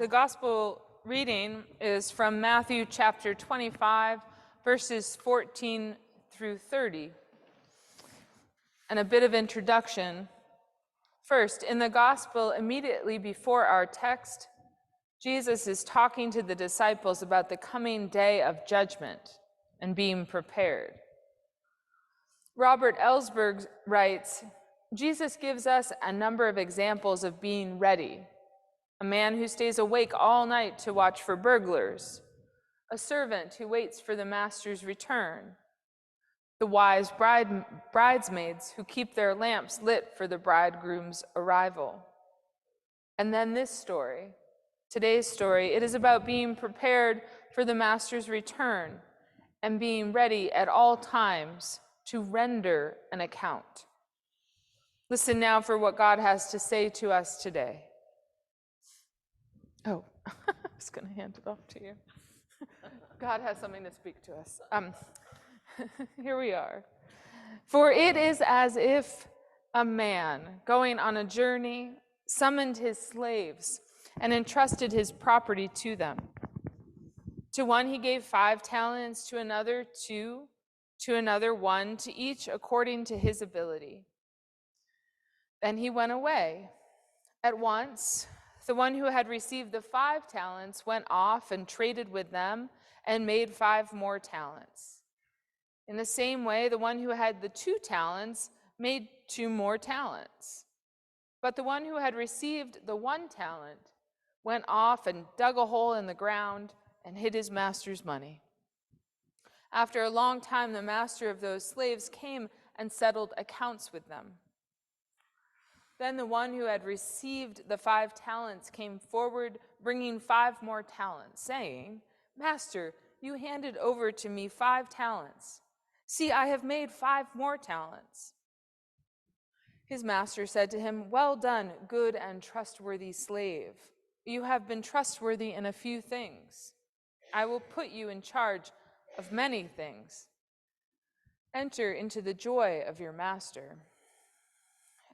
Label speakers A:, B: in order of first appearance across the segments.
A: The gospel reading is from Matthew chapter 25, verses 14 through 30. And a bit of introduction. First, in the gospel immediately before our text, Jesus is talking to the disciples about the coming day of judgment and being prepared. Robert Ellsberg writes, Jesus gives us a number of examples of being ready. A man who stays awake all night to watch for burglars, a servant who waits for the master's return, the wise bridesmaids who keep their lamps lit for the bridegroom's arrival. And then this story, today's story, it is about being prepared for the master's return and being ready at all times to render an account. Listen now for what God has to say to us today. Oh, I was going to hand it off to you. God has something to speak to us. Here we are. For it is as if a man going on a journey summoned his slaves and entrusted his property to them. To one he gave 5 talents, to another 2, to another 1, to each according to his ability. Then he went away. At once, the one who had received the 5 talents went off and traded with them and made 5 more talents. In the same way, the one who had the 2 talents made 2 more talents. But the one who had received the 1 talent went off and dug a hole in the ground and hid his master's money. After a long time, the master of those slaves came and settled accounts with them. Then the one who had received the 5 talents came forward, bringing 5 more talents, saying, Master, you handed over to me 5 talents. See, I have made 5 more talents. His master said to him, Well done, good and trustworthy slave. You have been trustworthy in a few things. I will put you in charge of many things. Enter into the joy of your master.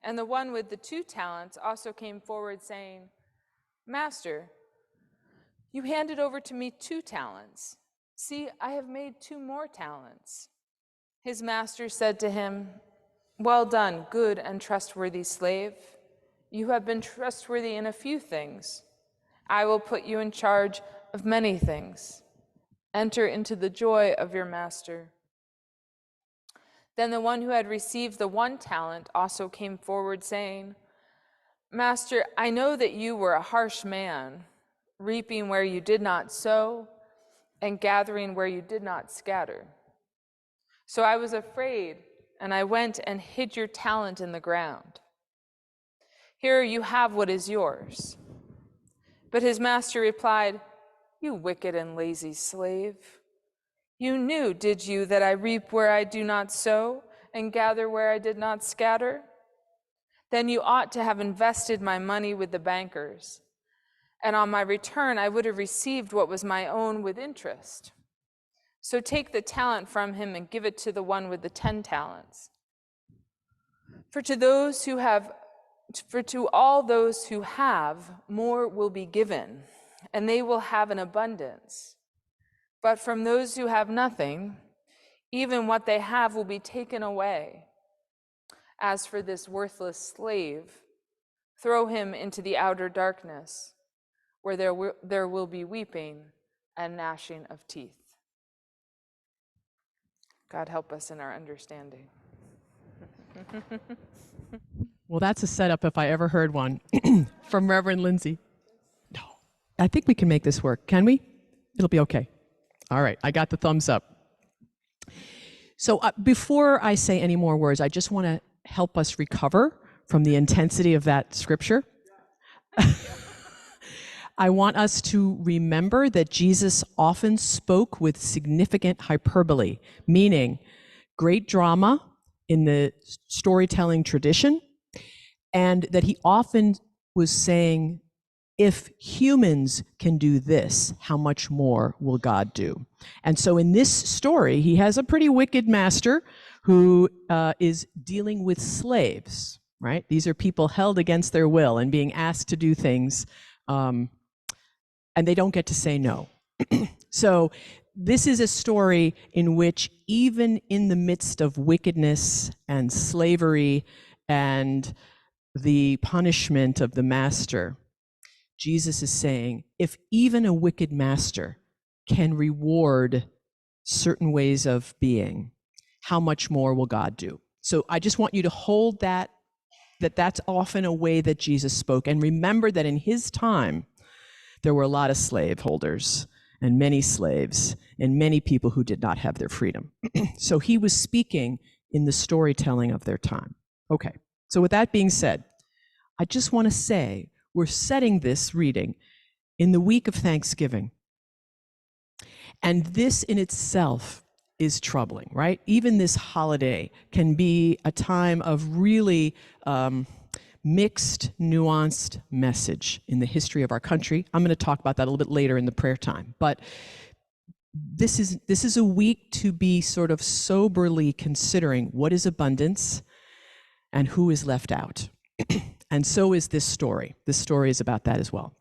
A: And the one with the 2 talents also came forward, saying, Master, you handed over to me 2 talents. See, I have made 2 more talents. His master said to him, Well done, good and trustworthy slave. You have been trustworthy in a few things. I will put you in charge of many things. Enter into the joy of your master. Then the one who had received the 1 talent also came forward, saying, Master, I know that you were a harsh man, reaping where you did not sow and gathering where you did not scatter. So I was afraid, and I went and hid your talent in the ground. Here you have what is yours. But his master replied, You wicked and lazy slave. You knew, did you, that I reap where I do not sow and gather where I did not scatter? Then you ought to have invested my money with the bankers, and on my return I would have received what was my own with interest. So take the talent from him and give it to the one with the 10 talents. For to all those who have, more will be given, and they will have an abundance. But from those who have nothing, even what they have will be taken away. As for this worthless slave, throw him into the outer darkness, where there will be weeping and gnashing of teeth. God help us in our understanding.
B: Well, that's a setup if I ever heard one from Reverend Lindsay. No, I think we can make this work. Can we? It'll be okay. All right, I got the thumbs up. So before I say any more words, I just want to help us recover from the intensity of that scripture. I want us to remember that Jesus often spoke with significant hyperbole, meaning great drama in the storytelling tradition, and that he often was saying, if humans can do this, how much more will God do? And so in this story, he has a pretty wicked master who is dealing with slaves, right? These are people held against their will and being asked to do things and they don't get to say no. So this is a story in which even in the midst of wickedness and slavery and the punishment of the master, Jesus is saying, if even a wicked master can reward certain ways of being, how much more will God do? So I just want you to hold that's often a way that Jesus spoke. And remember that in his time, there were a lot of slaveholders and many slaves and many people who did not have their freedom. So he was speaking in the storytelling of their time. Okay, so with that being said, I just want to say we're setting this reading in the week of Thanksgiving. And this in itself is troubling, right? Even this holiday can be a time of really mixed, nuanced message in the history of our country. I'm going to talk about that a little bit later in the prayer time. But this is a week to be sort of soberly considering what is abundance and who is left out. And so is this story. This story is about that as well.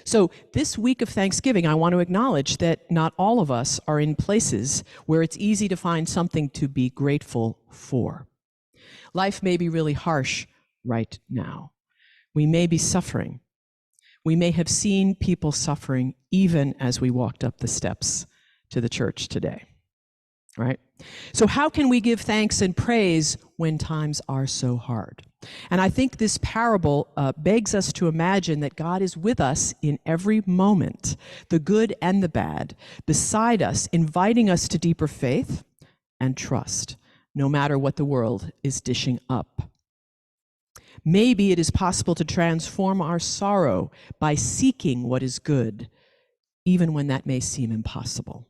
B: So this week of Thanksgiving, I want to acknowledge that not all of us are in places where it's easy to find something to be grateful for. Life may be really harsh right now. We may be suffering. We may have seen people suffering even as we walked up the steps to the church today, right? So how can we give thanks and praise when times are so hard? And I think this parable begs us to imagine that God is with us in every moment, the good and the bad, beside us, inviting us to deeper faith and trust, no matter what the world is dishing up. Maybe it is possible to transform our sorrow by seeking what is good, even when that may seem impossible.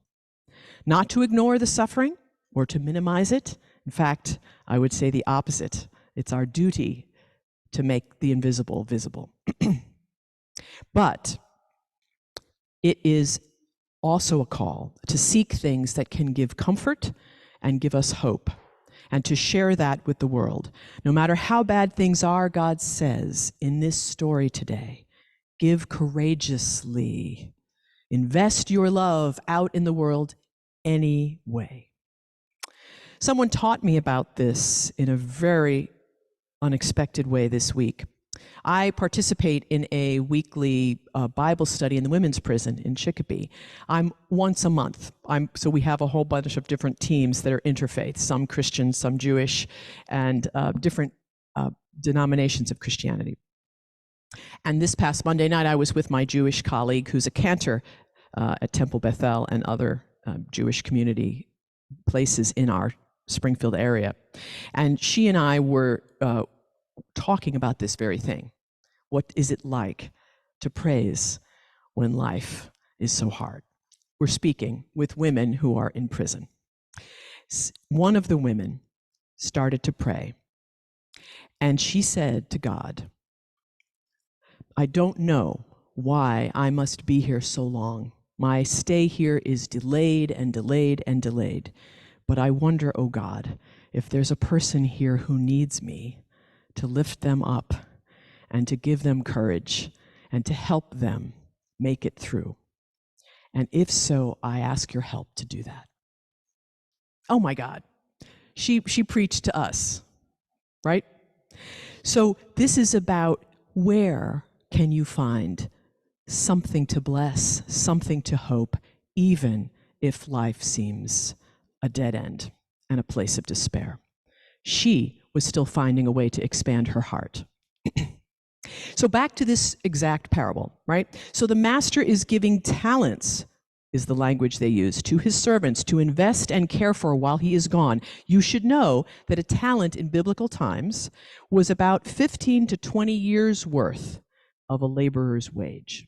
B: Not to ignore the suffering or to minimize it. In fact, I would say the opposite. It's our duty to make the invisible visible. But it is also a call to seek things that can give comfort and give us hope, and to share that with the world. No matter how bad things are, God says in this story today, give courageously. Invest your love out in the world anyway. Someone taught me about this in a very unexpected way this week. I participate in a weekly Bible study in the women's prison in Chicopee. I'm once a month. So we have a whole bunch of different teams that are interfaith, some Christian, some Jewish, and different denominations of Christianity. And this past Monday night, I was with my Jewish colleague who's a cantor at Temple Bethel and other Jewish community places in our Springfield area. And she and I were talking about this very thing. What is it like to praise when life is so hard? We're speaking with women who are in prison. One of the women started to pray, and she said to God, I don't know why I must be here so long. My stay here is delayed and delayed and delayed. But I wonder, oh God, if there's a person here who needs me to lift them up and to give them courage and to help them make it through. And if so, I ask your help to do that. Oh my God, she preached to us, right? So this is about where can you find something to bless, something to hope, even if life seems a dead end and a place of despair. She was still finding a way to expand her heart. So back to this exact parable, right? So the master is giving talents, is the language they use, to his servants to invest and care for while he is gone. You should know that a talent in biblical times was about 15 to 20 years worth of a laborer's wage.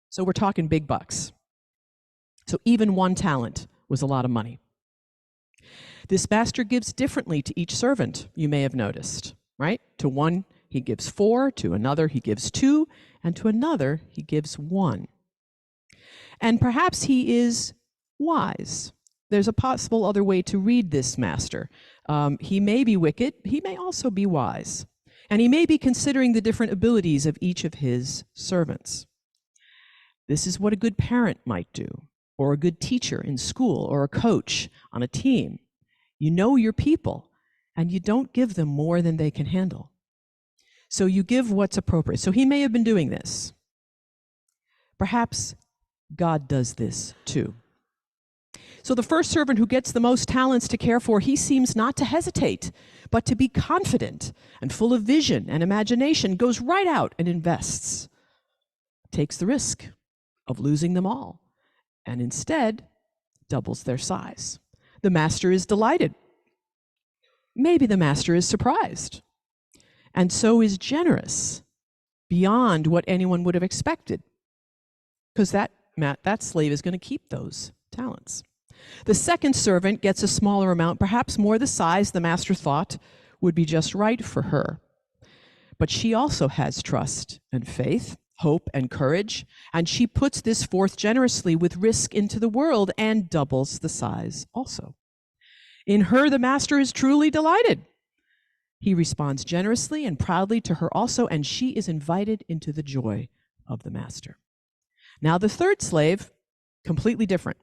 B: So we're talking big bucks. So even one talent was a lot of money. This master gives differently to each servant, you may have noticed, right? To one, he gives 4, to another, he gives 2, and to another, he gives 1. And perhaps he is wise. There's a possible other way to read this master. He may be wicked, he may also be wise. And he may be considering the different abilities of each of his servants. This is what a good parent might do, or a good teacher in school, or a coach on a team. You know your people, and you don't give them more than they can handle. So you give what's appropriate. So he may have been doing this. Perhaps God does this too. So the first servant who gets the most talents to care for, he seems not to hesitate, but to be confident and full of vision and imagination, goes right out and invests, takes the risk of losing them all, and instead doubles their size. The master is delighted. Maybe the master is surprised, and so is generous beyond what anyone would have expected, because that slave is going to keep those talents. The second servant gets a smaller amount, perhaps more the size the master thought would be just right for her. But she also has trust and faith, hope and courage, and she puts this forth generously with risk into the world and doubles the size also. In her, the master is truly delighted. He responds generously and proudly to her also, and she is invited into the joy of the master. Now, the third slave, completely different.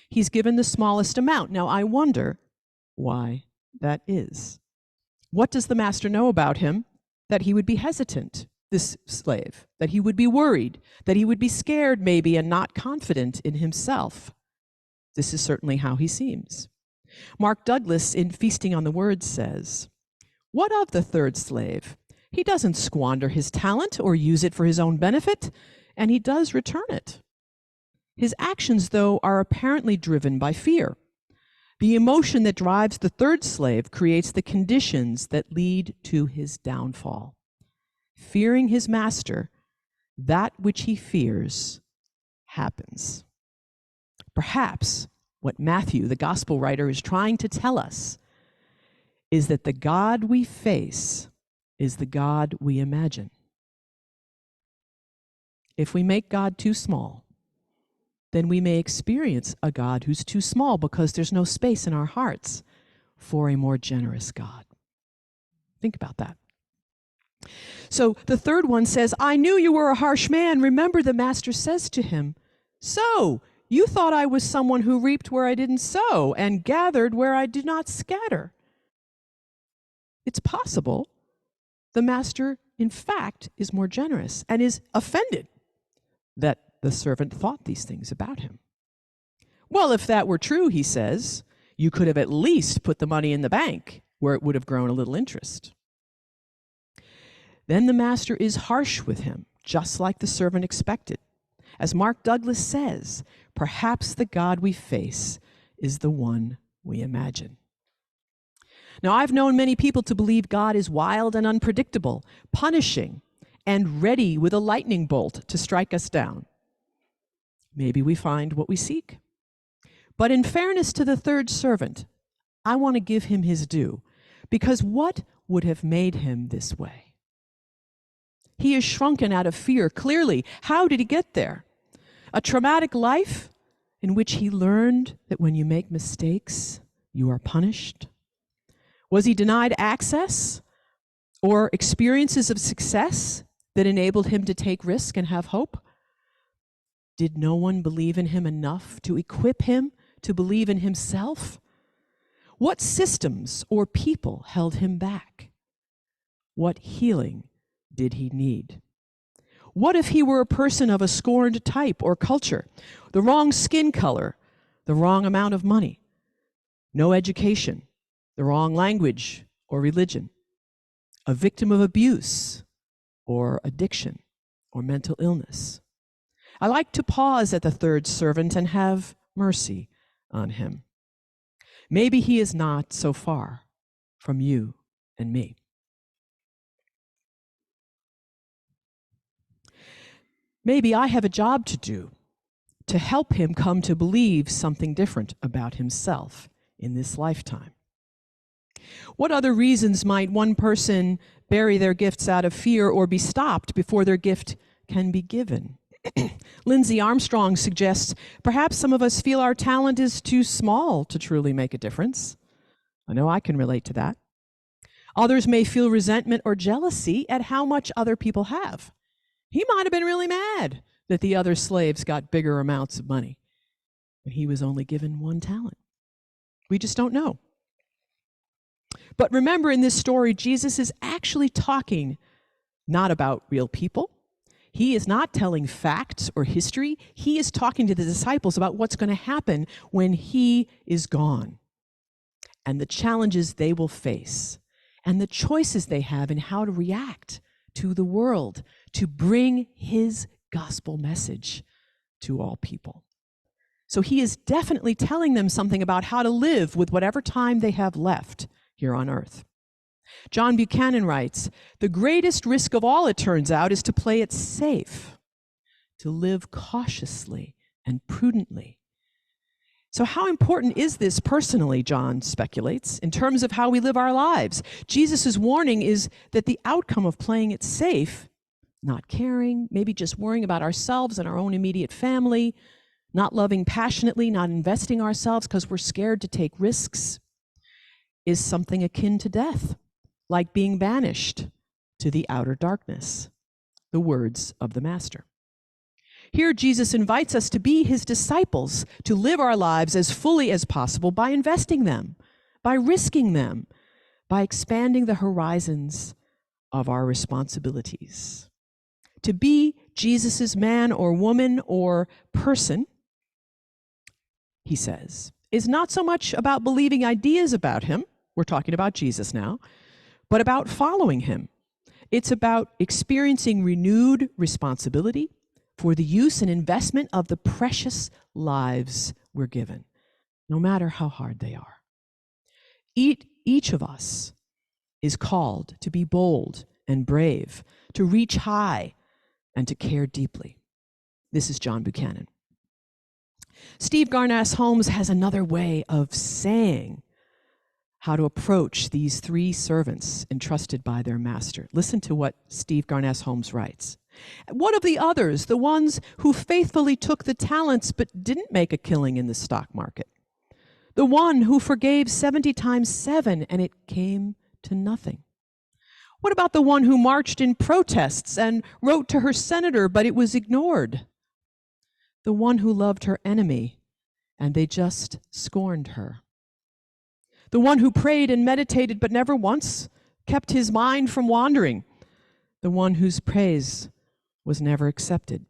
B: He's given the smallest amount. Now, I wonder why that is. What does the master know about him that he would be hesitant, this slave, that he would be worried, that he would be scared maybe and not confident in himself? This is certainly how he seems. Mark Douglas in Feasting on the Word says, "What of the third slave? He doesn't squander his talent or use it for his own benefit, and he does return it. His actions, though, are apparently driven by fear. The emotion that drives the third slave creates the conditions that lead to his downfall. Fearing his master, that which he fears happens." Perhaps what Matthew, the gospel writer, is trying to tell us is that the God we face is the God we imagine. If we make God too small, then we may experience a God who's too small because there's no space in our hearts for a more generous God. Think about that. So the third one says, "I knew you were a harsh man. Remember, the master says to him, 'So you thought I was someone who reaped where I didn't sow and gathered where I did not scatter.'" It's possible the master, in fact, is more generous and is offended that the servant thought these things about him. "Well, if that were true," he says, "you could have at least put the money in the bank where it would have grown a little interest." Then the master is harsh with him, just like the servant expected. As Mark Douglas says, perhaps the God we face is the one we imagine. Now, I've known many people to believe God is wild and unpredictable, punishing, and ready with a lightning bolt to strike us down. Maybe we find what we seek. But in fairness to the third servant, I want to give him his due, because what would have made him this way? He is shrunken out of fear, clearly. How did he get there? A traumatic life in which he learned that when you make mistakes, you are punished? Was he denied access or experiences of success that enabled him to take risk and have hope? Did no one believe in him enough to equip him to believe in himself? What systems or people held him back? What healing did he need? What if he were a person of a scorned type or culture, the wrong skin color, the wrong amount of money, no education, the wrong language or religion, a victim of abuse or addiction or mental illness? I like to pause at the third servant and have mercy on him. Maybe he is not so far from you and me. Maybe I have a job to do to help him come to believe something different about himself in this lifetime. What other reasons might one person bury their gifts out of fear or be stopped before their gift can be given? Lindsay Armstrong suggests perhaps some of us feel our talent is too small to truly make a difference. I know I can relate to that. Others may feel resentment or jealousy at how much other people have. He might have been really mad that the other slaves got bigger amounts of money, and he was only given 1 talent. We just don't know. But remember, in this story, Jesus is actually talking not about real people. He is not telling facts or history. He is talking to the disciples about what's going to happen when he is gone, and the challenges they will face, and the choices they have in how to react to the world to bring his gospel message to all people. So he is definitely telling them something about how to live with whatever time they have left here on earth. John Buchanan writes, "The greatest risk of all, it turns out, is to play it safe, to live cautiously and prudently." So how important is this personally, John speculates, in terms of how we live our lives? Jesus' warning is that the outcome of playing it safe, not caring, maybe just worrying about ourselves and our own immediate family, not loving passionately, not investing ourselves because we're scared to take risks, is something akin to death, like being banished to the outer darkness, the words of the Master. Here, Jesus invites us to be his disciples, to live our lives as fully as possible by investing them, by risking them, by expanding the horizons of our responsibilities. To be Jesus's man or woman or person, he says, is not so much about believing ideas about him, we're talking about Jesus now, but about following him. It's about experiencing renewed responsibility for the use and investment of the precious lives we're given, no matter how hard they are. Each of us is called to be bold and brave, to reach high, and to care deeply. This is John Buchanan. Steve Garnaas Holmes has another way of saying how to approach these 3 servants entrusted by their master. Listen to what Steve Garnaas Holmes writes. "What of the others, the ones who faithfully took the talents but didn't make a killing in the stock market? The one who forgave 70 times 7 and it came to nothing? What about the one who marched in protests and wrote to her senator but it was ignored? The one who loved her enemy and they just scorned her? The one who prayed and meditated but never once kept his mind from wandering? The one whose praise was never accepted?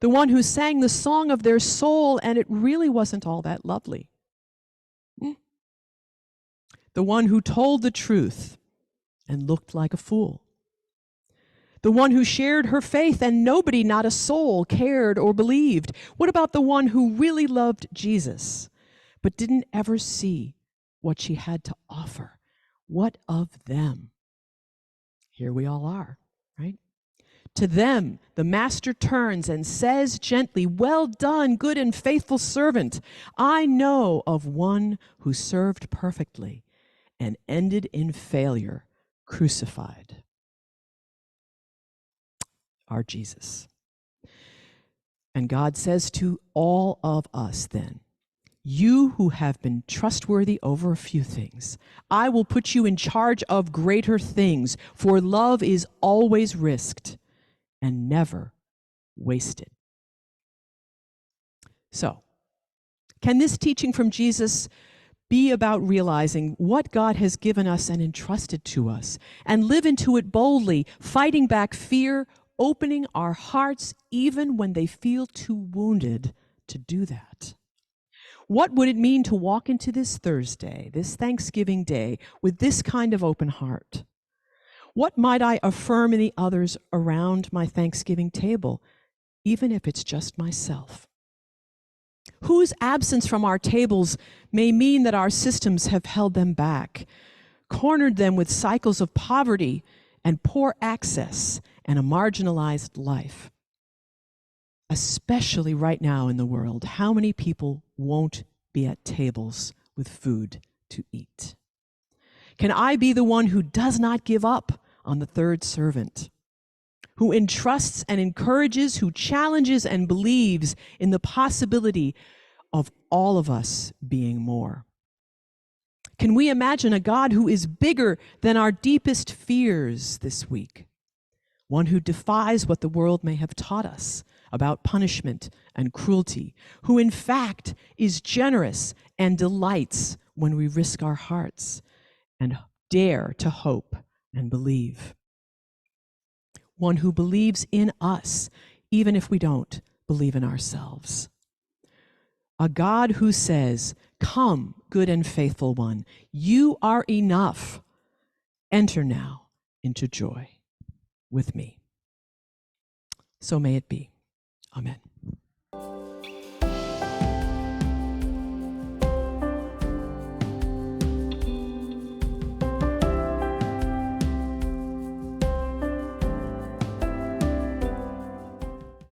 B: The one who sang the song of their soul and it really wasn't all that lovely? The one who told the truth and looked like a fool? The one who shared her faith and nobody, not a soul, cared or believed? What about the one who really loved Jesus but didn't ever see what she had to offer? What of them?" Here we all are, right? "To them, the master turns and says gently, 'Well done, good and faithful servant. I know of one who served perfectly and ended in failure, crucified.'" Our Jesus. And God says to all of us then, "You who have been trustworthy over a few things, I will put you in charge of greater things, for love is always risked and never wasted." So, can this teaching from Jesus be about realizing what God has given us and entrusted to us, and live into it boldly, fighting back fear, opening our hearts even when they feel too wounded to do that? What would it mean to walk into this Thursday, this Thanksgiving Day, with this kind of open heart? What might I affirm in the others around my Thanksgiving table, even if it's just myself? Whose absence from our tables may mean that our systems have held them back, cornered them with cycles of poverty and poor access and a marginalized life? Especially right now in the world, how many people won't be at tables with food to eat? Can I be the one who does not give up on the third servant, who entrusts and encourages, who challenges and believes in the possibility of all of us being more? Can we imagine a God who is bigger than our deepest fears this week? One who defies what the world may have taught us, about punishment and cruelty, who in fact is generous and delights when we risk our hearts and dare to hope and believe. One who believes in us, even if we don't believe in ourselves. A God who says, "Come, good and faithful one, you are enough. Enter now into joy with me." So may it be. Amen.